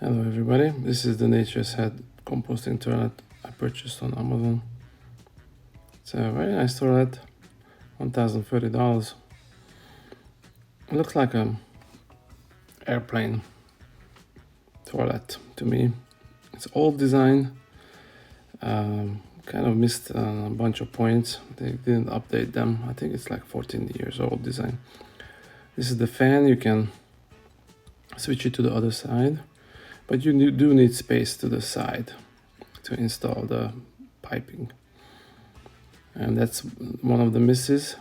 Hello everybody, this is the Nature's Head Composting toilet I purchased on Amazon. It's a very nice toilet, $1,030. It looks like an airplane toilet to me. It's old design, kind of missed a bunch of points. They didn't update them. I think it's like 14 years old design. This is the fan. You can switch it to the other side. But you do need space to the side to install the piping. And that's one of the misses.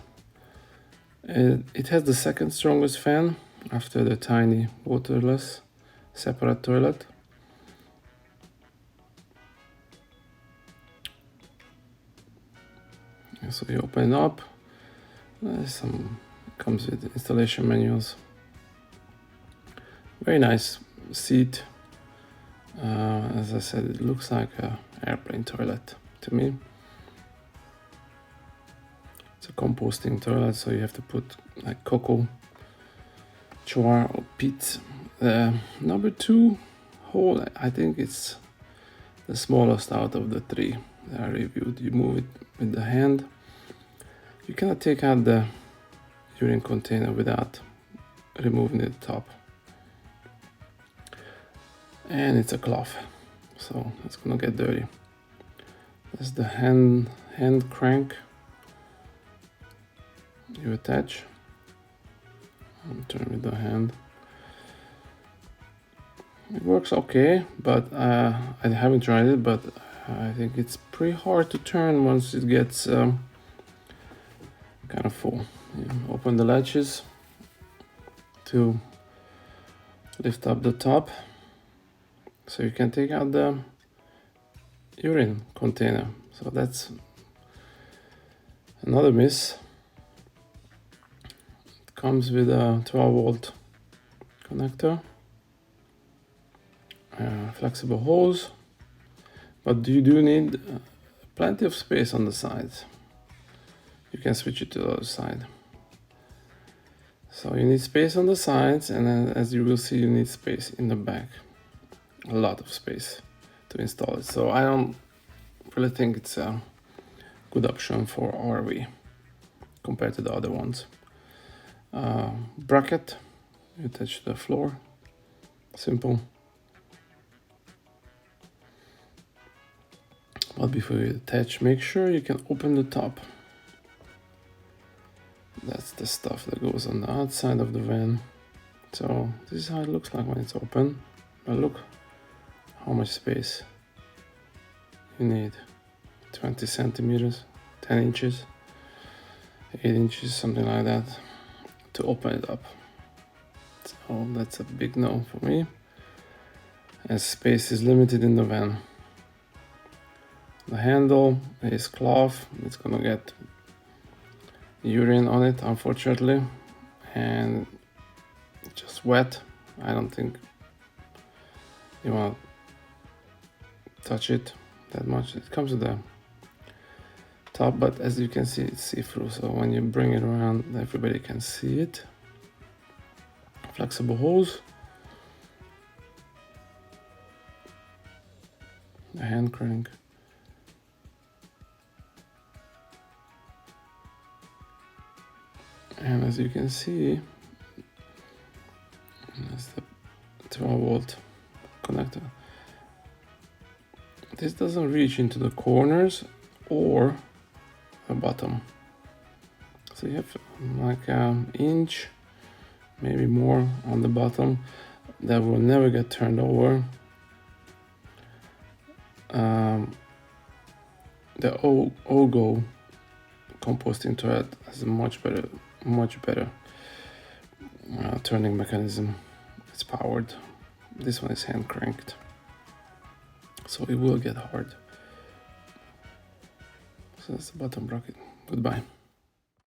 It has the second strongest fan after the tiny waterless separate toilet. And so you open it up. Comes with installation manuals. Very nice seat. As I said, it looks like an airplane toilet to me. It's a composting toilet, so you have to put like cocoa, char or peat. Number 2 hole, I think it's the smallest out of the 3 that I reviewed. You move it with the hand. You cannot take out the urine container without removing the top. And it's a cloth, so it's gonna get dirty. That's the hand crank you attach. I'll turn with the hand. It works okay, but I haven't tried it, but I think it's pretty hard to turn once it gets kind of full. You open the latches to lift up the top. So you can take out the urine container. So that's another miss. It comes with a 12-volt connector, flexible hose, but you do need plenty of space on the sides. You can switch it to the other side. So you need space on the sides, and then, as you will see, you need space in the back. A lot of space to install it, so I don't really think it's a good option for RV compared to the other ones. Bracket you attach to the floor, simple. But before you attach, make sure you can open the top. That's the stuff that goes on the outside of the van. So this is how it looks like when it's open. But look how much space you need. 20 centimeters, 10 inches, 8 inches, something like that, to open it up. So that's a big no for me, as space is limited in the van. The handle is cloth. It's gonna get urine on it, unfortunately, and just wet. I don't think you want to touch it that much. It comes with the top, but as you can see, it's see-through, so when you bring it around, everybody can see it. Flexible hose, the hand crank, and as you can see, that's the 12-volt connector. This doesn't reach into the corners or the bottom, so you have like an inch, maybe more, on the bottom that will never get turned over. The OGO composting toilet has a much better turning mechanism. It's powered. This one is hand cranked, so it will get hard. So that's the bottom bracket. Goodbye.